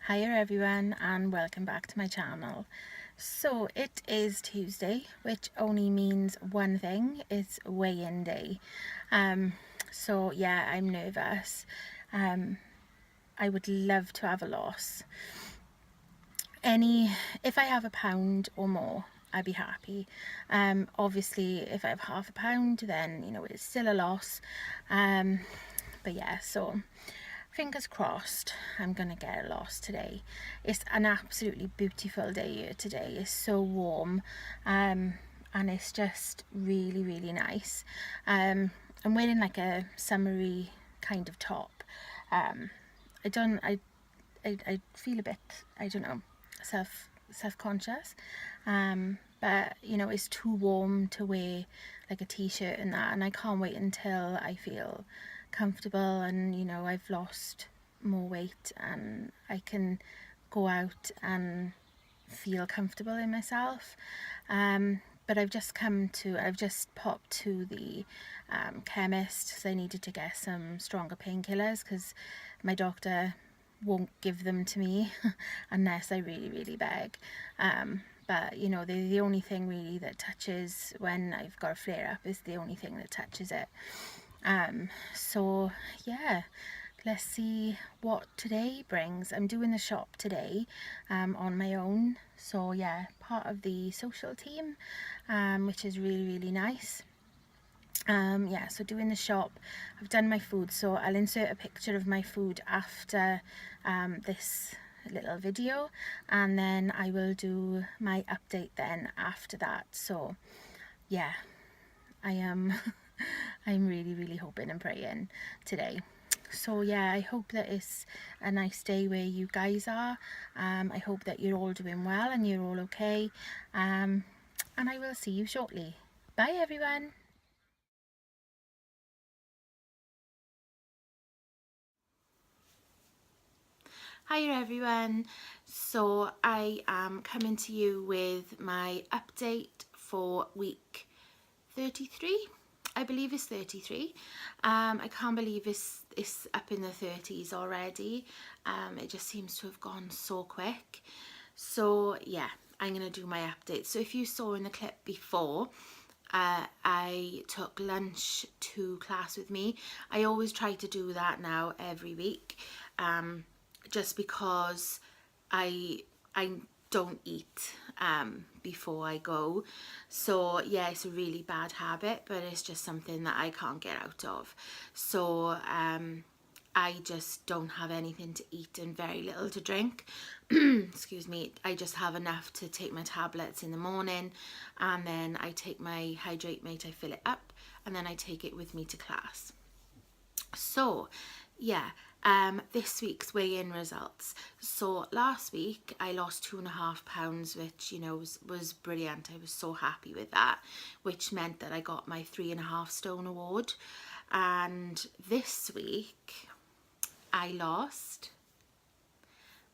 Hiya everyone and welcome back to my channel. So it is Tuesday, which only means one thing, it's weigh-in day. So yeah, I'm nervous. I would love to have a loss. If I have a pound or more, I'd be happy. Obviously if I have half a pound, then it's still a loss. But yeah, so fingers crossed I'm gonna get a loss today. It's an absolutely beautiful day here today. It's so warm, and it's just really nice. I'm wearing like a summery kind of top. I don't I feel a bit, I don't know, self-conscious, but it's too warm to wear like a t-shirt and that, and I can't wait until I feel comfortable and I've lost more weight and I can go out and feel comfortable in myself. But I've just popped to the chemist because I needed to get some stronger painkillers because my doctor won't give them to me unless I really beg. But they're the only thing really that touches when I've got a flare up, is the only thing that touches it. So yeah, let's see what today brings. I'm doing the shop today on my own, so yeah, part of the social team, which is really nice. Yeah, so doing the shop, I've done my food, so I'll insert a picture of my food after this little video, and then I will do my update then after that. So yeah, I am I'm really hoping and praying today. So yeah, I hope that it's a nice day where you guys are. I hope that you're all doing well and you're all okay, and I will see you shortly. Bye everyone. Hiya everyone. So I am coming to you with my update for week 33. I believe it's 33. I can't believe it's up in the 30s already. It just seems to have gone so quick. So yeah, I'm gonna do my update. So if you saw in the clip before, I took lunch to class with me. I always try to do that now every week, just because I don't eat before I go. So yeah, it's a really bad habit, but it's just something that I can't get out of. So I just don't have anything to eat and very little to drink. Excuse me. I just have enough to take my tablets in the morning, and then I take my Hydrate Mate, I fill it up, and then I take it with me to class. So yeah, this week's weigh-in results. So last week I lost 2.5 pounds, which was brilliant. I was so happy with that, which meant that I got my 3.5 stone award. And this week I lost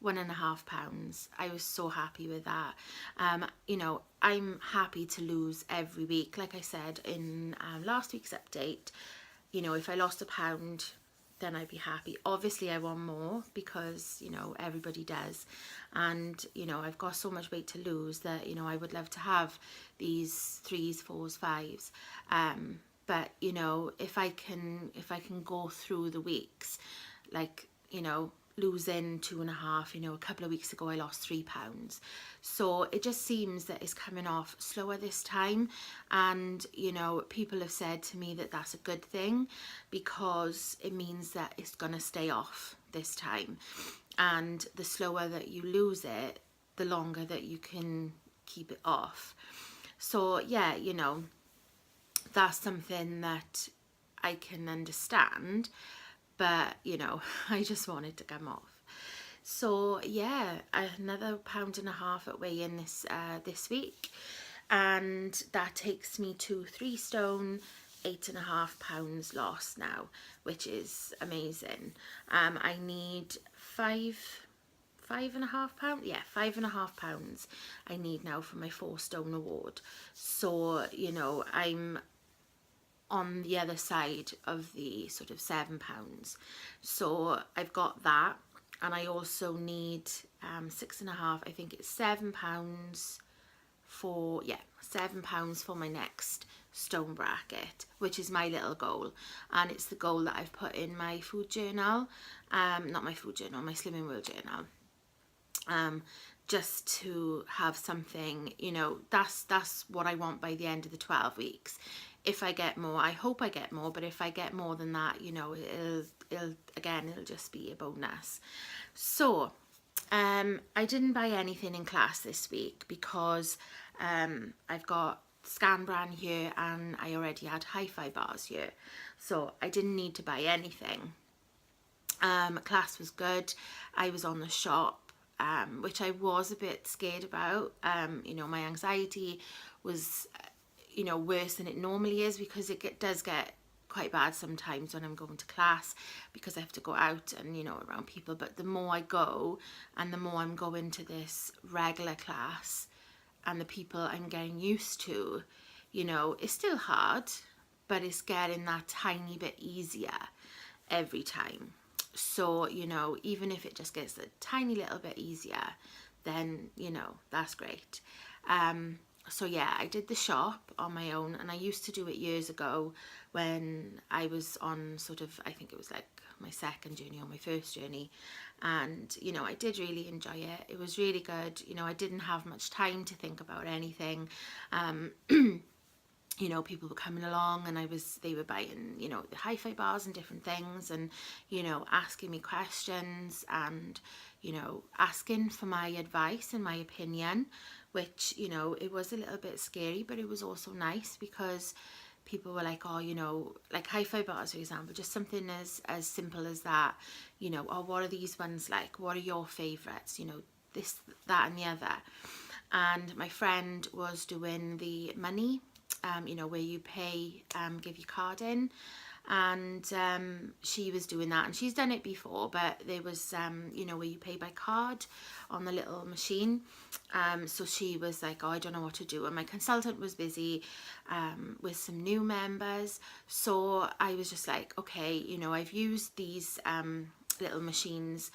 1.5 pounds. I was so happy with that. I'm happy to lose every week. Like I said in last week's update, if I lost a pound, then I'd be happy. Obviously I want more because everybody does, and I've got so much weight to lose that I would love to have these 3s, 4s, 5s, but if I can go through the weeks, like losing 2.5, a couple of weeks ago I lost 3 pounds, so it just seems that it's coming off slower this time. And people have said to me that that's a good thing because it means that it's gonna stay off this time, and the slower that you lose it, the longer that you can keep it off. So yeah, that's something that I can understand, but I just wanted to come off. So yeah, another 1.5 pounds at weigh-in this week, and that takes me to 3 stone 8.5 pounds lost now, which is amazing. I need 5.5 pounds, yeah, 5.5 pounds I need now for my 4 stone award. So I'm on the other side of the sort of 7 pounds, so I've got that, and I also need 6.5, I think it's £7 for, yeah, £7 for my next stone bracket, which is my little goal, and it's the goal that I've put in my food journal, not my food journal, my Slimming World journal, just to have something, you know, that's what I want by the end of the 12 weeks. If I get more, I hope I get more, but if I get more than that, you know, it'll just be a bonus. So I didn't buy anything in class this week because I've got Scan Brand here and I already had Hi-Fi bars here, so I didn't need to buy anything. Class was good. I was on the shop, which I was a bit scared about. You know, my anxiety was, you know, worse than it normally is, because it does get quite bad sometimes when I'm going to class, because I have to go out and, you know, around people. But the more I go and the more I'm going to this regular class and the people I'm getting used to, you know, it's still hard, but it's getting that tiny bit easier every time. So, you know, even if it just gets a tiny little bit easier, then, you know, that's great. So yeah, I did the shop on my own, and I used to do it years ago when I was on sort of, I think it was like my second journey or my first journey, and, you know, I did really enjoy it. It was really good. You know, I didn't have much time to think about anything. You know, people were coming along and they were buying, you know, the Hi-Fi bars and different things, and, you know, asking me questions and, you know, asking for my advice and my opinion, which, you know, it was a little bit scary, but it was also nice, because people were like, oh, you know, like Hi-Fi bars, for example, just something as simple as that, you know, oh, what are these ones like? What are your favourites? You know, this, that and the other. And my friend was doing the money, you know, where you pay, give your card in, and she was doing that, and she's done it before, but there was, you know, where you pay by card on the little machine. So she was like, oh, I don't know what to do, and my consultant was busy with some new members, so I was just like, okay, you know, I've used these little machines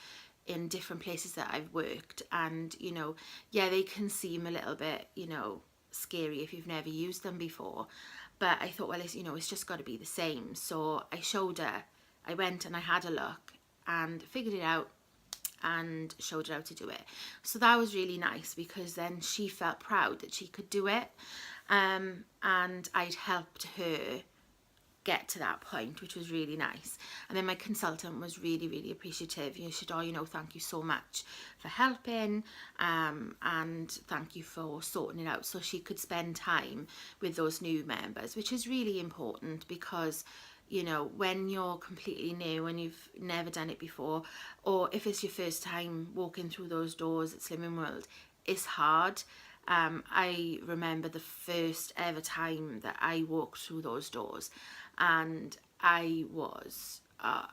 in different places that I've worked, and, you know, yeah, they can seem a little bit, you know, scary if you've never used them before, but I thought, well, it's, you know, it's just got to be the same. So I showed her, I went and I had a look and figured it out and showed her how to do it. So that was really nice, because then she felt proud that she could do it, and I'd helped her get to that point, which was really nice. And then my consultant was really, really appreciative. You know, she said, oh, you know, thank you so much for helping, and thank you for sorting it out so she could spend time with those new members, which is really important, because, you know, when you're completely new and you've never done it before, or if it's your first time walking through those doors at Slimming World, it's hard. I remember the first ever time that I walked through those doors, and I was, I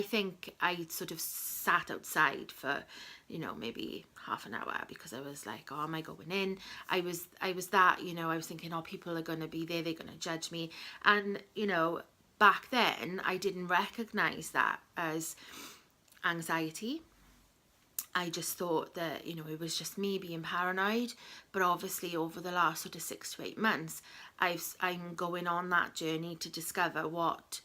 think I sort of sat outside for, you know, maybe half an hour, because I was like, oh, am I going in? I was that, you know, I was thinking, oh, people are going to be there, they're going to judge me. And, you know, back then I didn't recognize that as anxiety. I just thought that, you know, it was just me being paranoid. But obviously over the last sort of 6 to 8 months, I'm going on that journey to discover what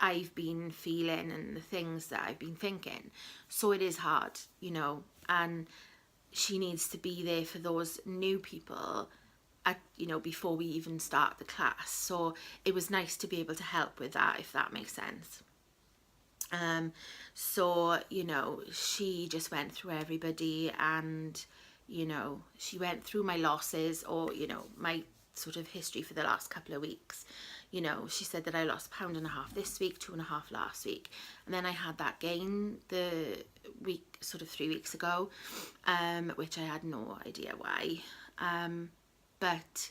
I've been feeling and the things that I've been thinking. So it is hard, you know, and she needs to be there for those new people at, you know, before we even start the class. So it was nice to be able to help with that, if that makes sense. So, you know, she just went through everybody, and, you know, she went through my losses, or, you know, my sort of history for the last couple of weeks. You know, she said that I lost £1.5 this week, 2.5 last week, and then I had that gain the week, sort of 3 weeks ago, which I had no idea why, but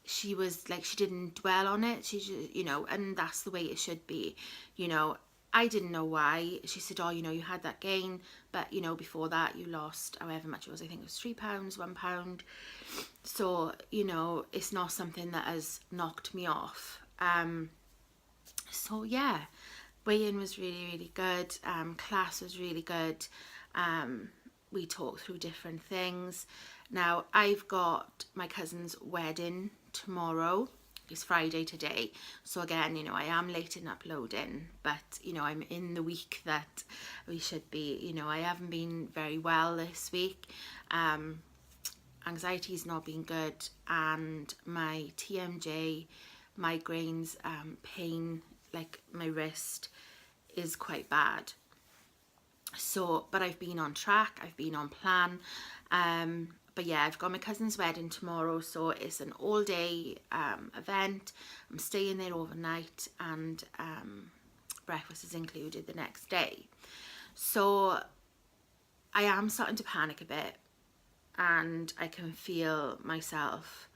she was like, she didn't dwell on it. She just, you know, and that's the way it should be. You know, I didn't know why. She said, oh, you know, you had that gain, but, you know, before that you lost however much it was. I think it was £3, £1. So, you know, it's not something that has knocked me off. So yeah, weigh-in was really good. Class was really good. We talked through different things. Now I've got my cousin's wedding tomorrow. It's Friday today, so again, you know, I am late in uploading, but you know, I'm in the week that we should be. You know, I haven't been very well this week. Anxiety's not been good, and my TMJ, migraines, pain, like my wrist, is quite bad. So, but I've been on track, I've been on plan. But yeah, I've got my cousin's wedding tomorrow, so it's an all day event. I'm staying there overnight, and breakfast is included the next day. So I am starting to panic a bit, and I can feel myself,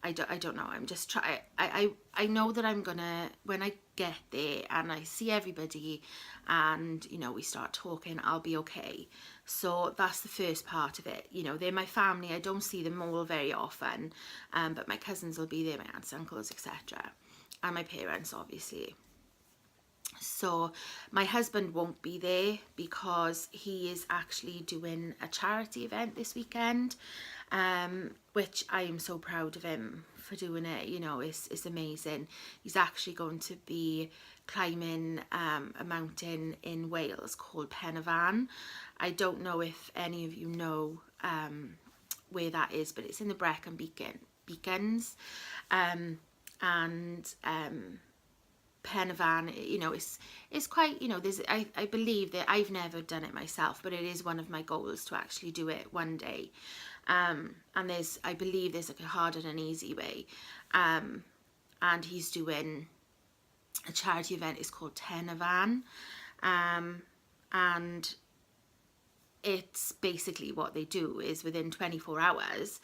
I don't know, I'm just trying, I know that I'm gonna, when I get there and I see everybody and, you know, we start talking, I'll be okay. So that's the first part of it. You know, they're my family, I don't see them all very often, but my cousins will be there, my aunts, uncles, etc. And my parents, obviously. So my husband won't be there because he is actually doing a charity event this weekend, which I am so proud of him for doing it. You know, it's amazing. He's actually going to be climbing a mountain in Wales called Pen y Fan. I don't know if any of you know where that is, but it's in the Brecon Beacons, and Pen y Fan, you know, it's quite, you know, there's, I believe that I've never done it myself, but it is one of my goals to actually do it one day. And I believe there's like a hard and an easy way. And he's doing a charity event, it's called Pen y Fan. And it's basically what they do is within 24 hours,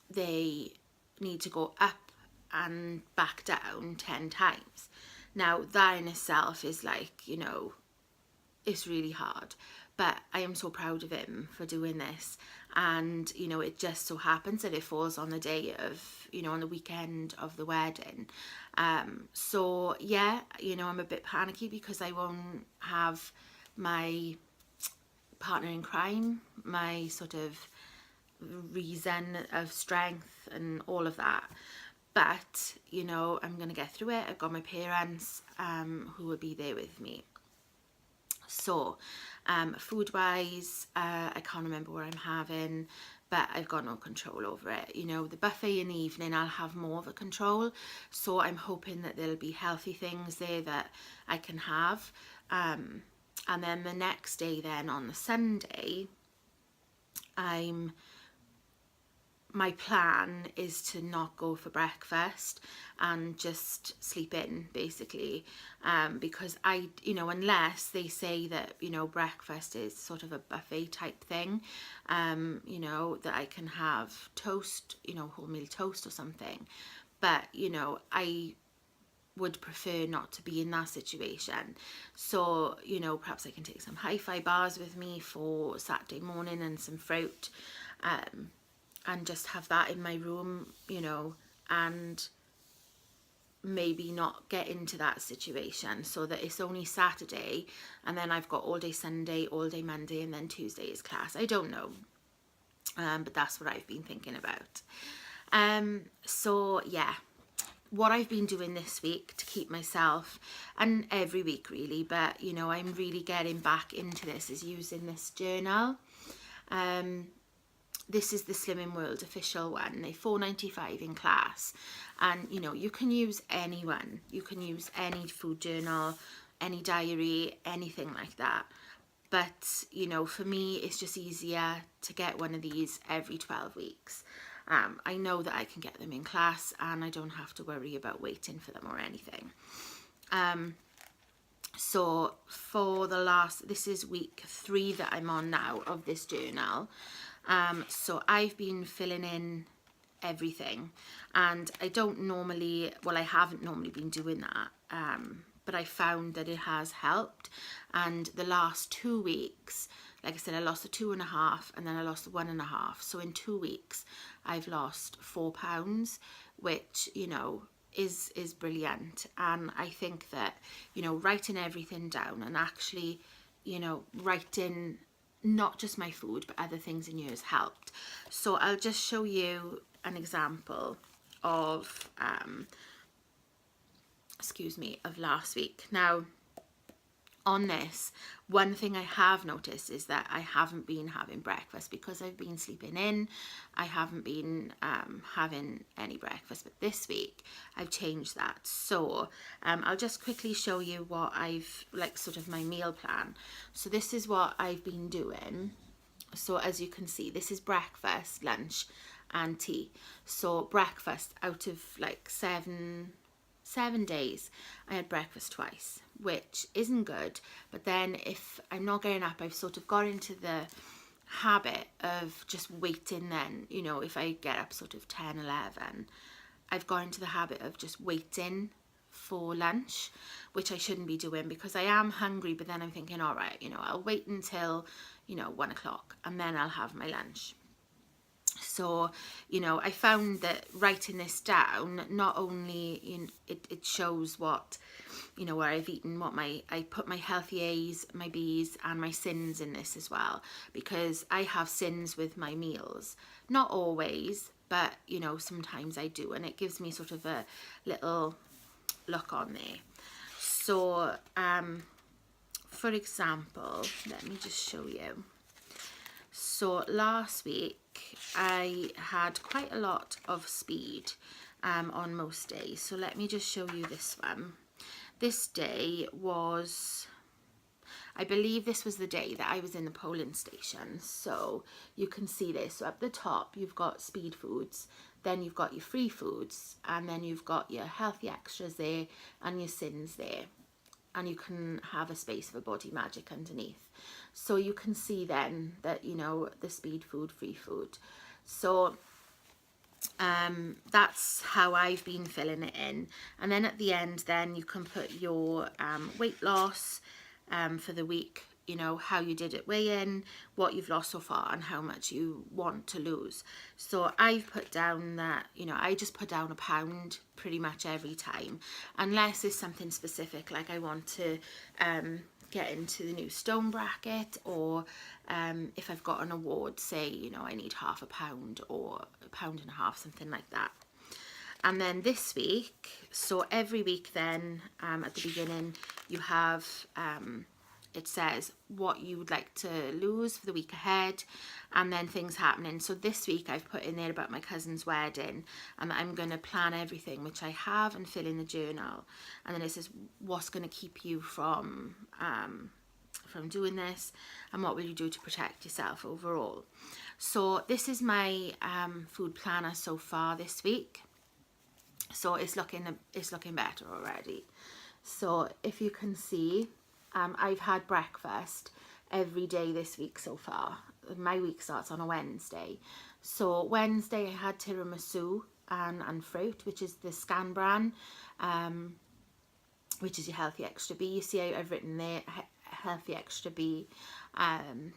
they need to go up and back down 10 times. Now that in itself is like, you know, it's really hard, but I am so proud of him for doing this. And you know, it just so happens that it falls on the day of, you know, on the weekend of the wedding. So yeah, you know, I'm a bit panicky because I won't have my partner in crime, my sort of reason of strength and all of that. But, you know, I'm going to get through it. I've got my parents who will be there with me. So, food-wise, I can't remember what I'm having, but I've got no control over it. You know, the buffet in the evening, I'll have more of a control. So I'm hoping that there'll be healthy things there that I can have. And then the next day then, on the Sunday, my plan is to not go for breakfast and just sleep in, basically, because you know, unless they say that, you know, breakfast is sort of a buffet type thing, you know, that I can have toast, you know, wholemeal toast or something. But, you know, I would prefer not to be in that situation. So, you know, perhaps I can take some hi-fi bars with me for Saturday morning and some fruit, and just have that in my room, you know, and maybe not get into that situation so that it's only Saturday and then I've got all day Sunday, all day Monday, and then Tuesday is class. I don't know, but that's what I've been thinking about. So yeah, what I've been doing this week to keep myself, and every week really, but you know, I'm really getting back into this, is using this journal. This is the Slimming World official one. They're $4.95 in class, and you know, you can use any one. You can use any food journal, any diary, anything like that. But you know, for me, it's just easier to get one of these every 12 weeks. I know that I can get them in class and I don't have to worry about waiting for them or anything. So for the last, this is week 3 that I'm on now of this journal. So I've been filling in everything, and I don't normally, well, I haven't normally been doing that, but I found that it has helped. And the last 2 weeks, like I said, I lost the 2.5 and then I lost the 1.5. So in 2 weeks, I've lost 4 pounds, which, you know, is brilliant. And I think that, you know, writing everything down and actually, you know, writing not just my food but other things in yours helped. So I'll just show you an example of excuse me, of last week. Now on this, one thing I have noticed is that I haven't been having breakfast because I've been sleeping in. I haven't been having any breakfast, but this week I've changed that. So I'll just quickly show you what I've, like, sort of my meal plan. So this is what I've been doing. So as you can see, this is breakfast, lunch and tea. So breakfast, out of like seven days, I had breakfast twice, which isn't good. But then if I'm not getting up, I've sort of got into the habit of just waiting then, you know, if I get up sort of 10, 11, I've got into the habit of just waiting for lunch, which I shouldn't be doing because I am hungry, but then I'm thinking, all right, you know, I'll wait until, you know, 1 o'clock and then I'll have my lunch. So, you know, I found that writing this down, not only it shows what, you know, where I've eaten, what I put my healthy A's, my B's and my sins in this as well, because I have sins with my meals. Not always, but, you know, sometimes I do, and it gives me sort of a little look on there. So, for example, let me just show you. So last week I had quite a lot of speed on most days. So let me just show you this one. This day was, I believe this was the day that I was in the polling station. So you can see this. So up the top you've got speed foods, then you've got your free foods, and then you've got your healthy extras there and your sins there. And you can have a space for Body Magic underneath. So you can see then that, you know, the speed food, free food. So that's how I've been filling it in. And then at the end then you can put your weight loss for the week, you know, how you did it weigh-in, what you've lost so far and how much you want to lose. So I've put down that, you know, I just put down £1 pound pretty much every time, unless it's something specific, like I want to get into the new stone bracket, or if I've got an award, say, you know, I need £half a pound or £1.5 pounds, something like that. And then this week, so every week then at the beginning you have it says what you would like to lose for the week ahead, and then things happening. So this week I've put in there about my cousin's wedding, and I'm going to plan everything, which I have, and fill in the journal. And then it says what's going to keep you from doing this, and what will you do to protect yourself overall. So this is my food planner so far this week. So it's looking better already. So if you can see, I've had breakfast every day this week so far. My week starts on a Wednesday. So Wednesday I had tiramisu and fruit, which is the Scan Bran, which is your healthy extra B. You see I've written there healthy extra B, and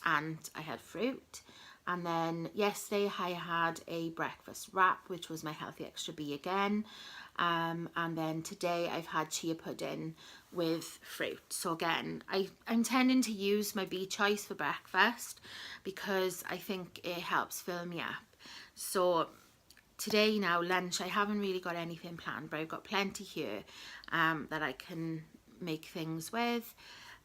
I had fruit. And then yesterday I had a breakfast wrap, which was my healthy extra B again. And then today I've had chia pudding with fruit. So again, I'm tending to use my B choice for breakfast because I think it helps fill me up. So today now, lunch, I haven't really got anything planned, but I've got plenty here that I can make things with.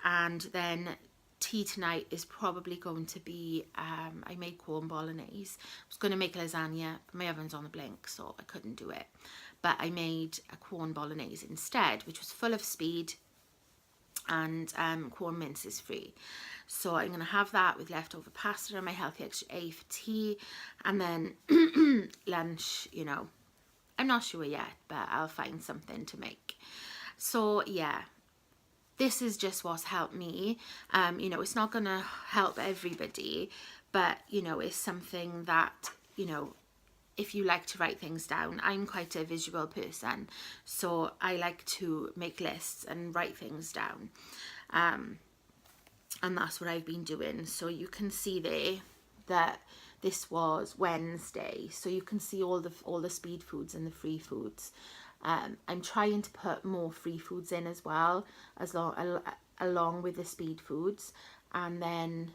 And then tea tonight is probably going to be, I made corn bolognese. I was going to make lasagna, but my oven's on the blink, so I couldn't do it. But I made a corn bolognese instead, which was full of speed, and corn mince is free. So I'm going to have that with leftover pasta and my healthy extra A for tea. And then lunch, you know, I'm not sure yet, but I'll find something to make. So yeah, this is just what's helped me. You know, it's not going to help everybody, but, you know, it's something that, you know, if you like to write things down, I'm quite a visual person, so I like to make lists and write things down. And that's what I've been doing. So you can see there that this was Wednesday, so you can see all the speed foods and the free foods. I'm trying to put more free foods in as well, along with the speed foods, and then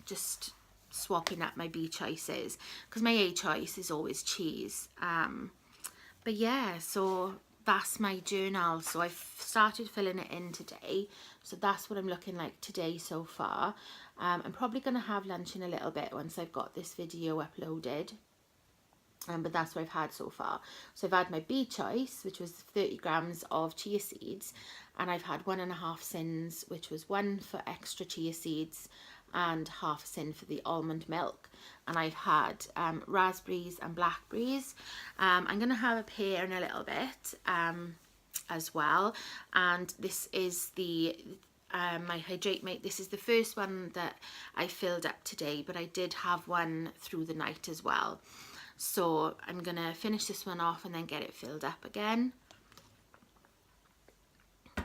just swapping up my B choices, because my A choice is always cheese. But yeah, so that's my journal. So I've started filling it in today. So that's what I'm looking like today so far. I'm probably going to have lunch in a little bit once I've got this video uploaded. But that's what I've had so far. So I've had my B choice, which was 30 grams of chia seeds, and I've had 1.5 sins, which was 1 for extra chia seeds and half a sin for the almond milk. And I've had raspberries and blackberries. I'm going to have a pear in a little bit as well. And this is the my Hydrate Mate. This is the first one that I filled up today, but I did have one through the night as well. So I'm going to finish this one off and then get it filled up again.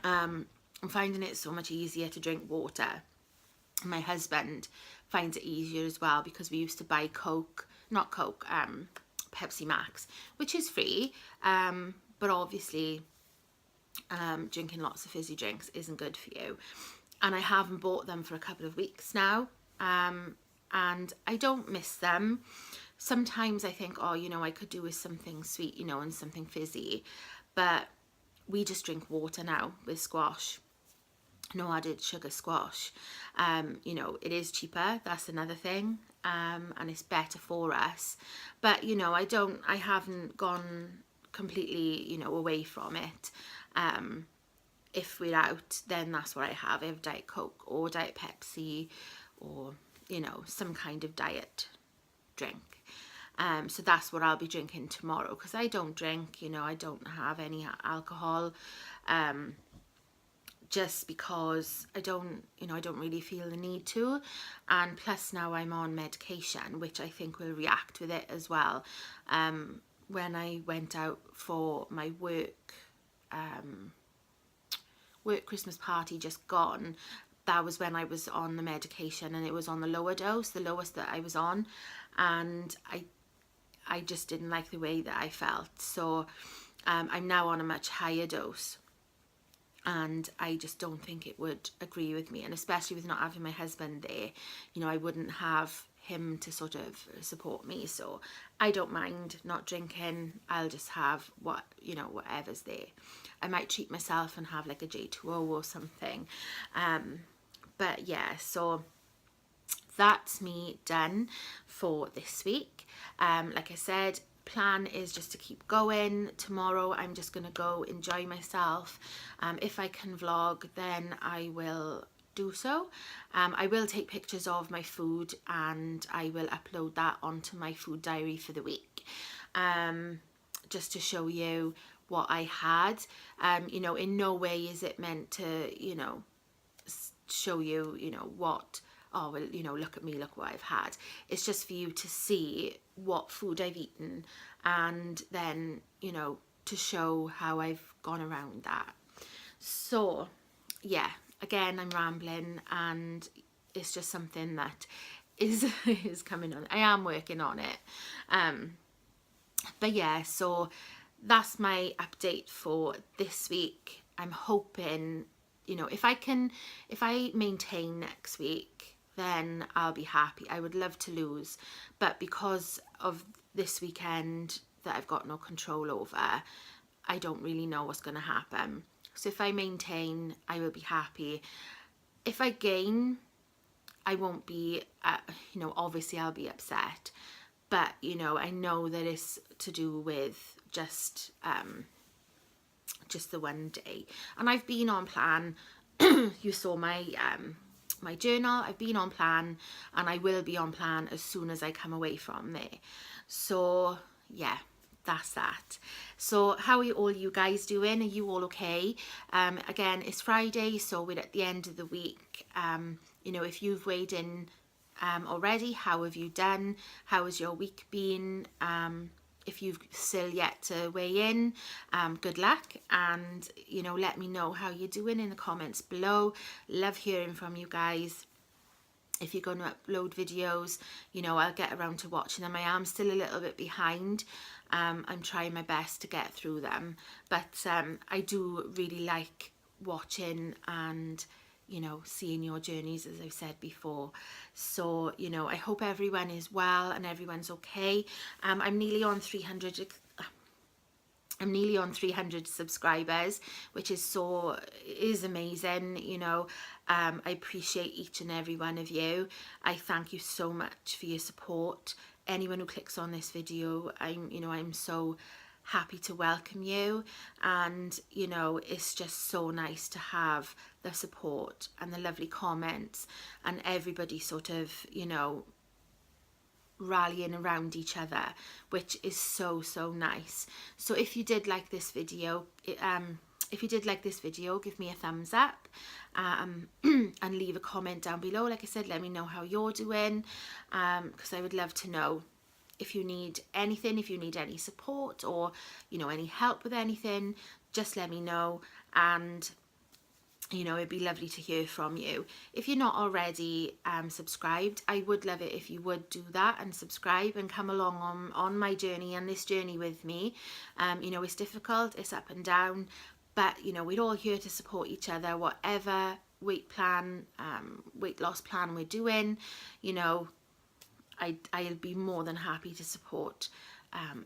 I'm finding it so much easier to drink water. My husband finds it easier as well, because we used to buy Pepsi Max, which is free, but obviously drinking lots of fizzy drinks isn't good for you. And I haven't bought them for a couple of weeks now, and I don't miss them. Sometimes I think, oh, you know, I could do with something sweet, you know, and something fizzy, but we just drink water now with squash. No added sugar squash. You know, it is cheaper, that's another thing, and it's better for us. But, you know, I haven't gone completely, you know, away from it. If we're out, then that's what I have. I have Diet Coke or Diet Pepsi, or, you know, some kind of diet drink. So that's what I'll be drinking tomorrow, because I don't drink, you know, I don't have any alcohol, just because I don't really feel the need to. And plus now I'm on medication, which I think will react with it as well. When I went out for my work Christmas party just gone, that was when I was on the medication, and it was on the lower dose, the lowest that I was on, and I just didn't like the way that I felt. So I'm now on a much higher dose, and I just don't think it would agree with me, and especially with not having my husband there, you know, I wouldn't have him to sort of support me. So I don't mind not drinking. I'll just have whatever's there. I might treat myself and have like a J2O or something, but yeah, so that's me done for this week. Like I said, plan is just to keep going. Tomorrow I'm just gonna go enjoy myself. If I can vlog, then I will do so. I will take pictures of my food, and I will upload that onto my food diary for the week, just to show you what I had. You know, in no way is it meant to, you know, show you, you know, what, oh, well, you know, look at me, look what I've had. It's just for you to see what food I've eaten, and then, you know, to show how I've gone around that. So yeah, again, I'm rambling, and it's just something that is coming on. I am working on it. But yeah, so that's my update for this week. I'm hoping, you know, if I maintain next week, then I'll be happy. I would love to lose, but because of this weekend that I've got no control over, I don't really know what's going to happen. So if I maintain, I will be happy. If I gain, I won't be, you know, obviously I'll be upset, but, you know, I know that it's to do with just the one day. And I've been on plan. You saw my my journal. I've been on plan, and I will be on plan as soon as I come away from there. So yeah, that's that. So how are all you guys doing? Are you all okay? Again, it's Friday, so we're at the end of the week. You know, if you've weighed in already, how have you done? How has your week been? If you've still yet to weigh in, good luck, and, you know, let me know how you're doing in the comments below. Love hearing from you guys. if you're going to upload videos, you know, I'll get around to watching them. I am still a little bit behind. I'm trying my best to get through them, but I do really like watching and, you know, seeing your journeys, as I've said before. So, you know, I hope everyone is well and everyone's okay. I'm nearly on 300 subscribers, which is amazing. You know, I appreciate each and every one of you. I thank you so much for your support. Anyone who clicks on this video, I'm so happy to welcome you, and you know, it's just so nice to have the support and the lovely comments and everybody sort of, you know, rallying around each other, which is so nice. So if you did like this video, give me a thumbs up, and leave a comment down below. Like I said, let me know how you're doing, because I would love to know. If you need anything, if you need any support, or, you know, any help with anything, just let me know. And, you know, it'd be lovely to hear from you. If you're not already subscribed, I would love it if you would do that and subscribe and come along on my journey and this journey with me. You know, it's difficult, it's up and down, but, you know, we're all here to support each other, whatever weight loss plan we're doing. You know, I'll be more than happy to support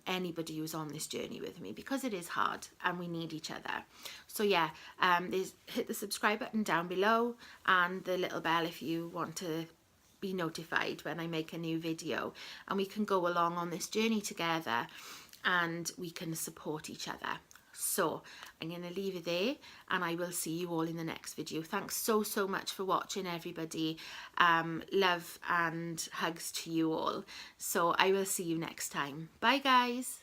anybody who's on this journey with me, because it is hard and we need each other. So yeah, hit the subscribe button down below and the little bell if you want to be notified when I make a new video, and we can go along on this journey together and we can support each other. So I'm going to leave it there, and I will see you all in the next video. Thanks so much for watching, everybody. Love and hugs to you all. So I will see you next time. Bye guys.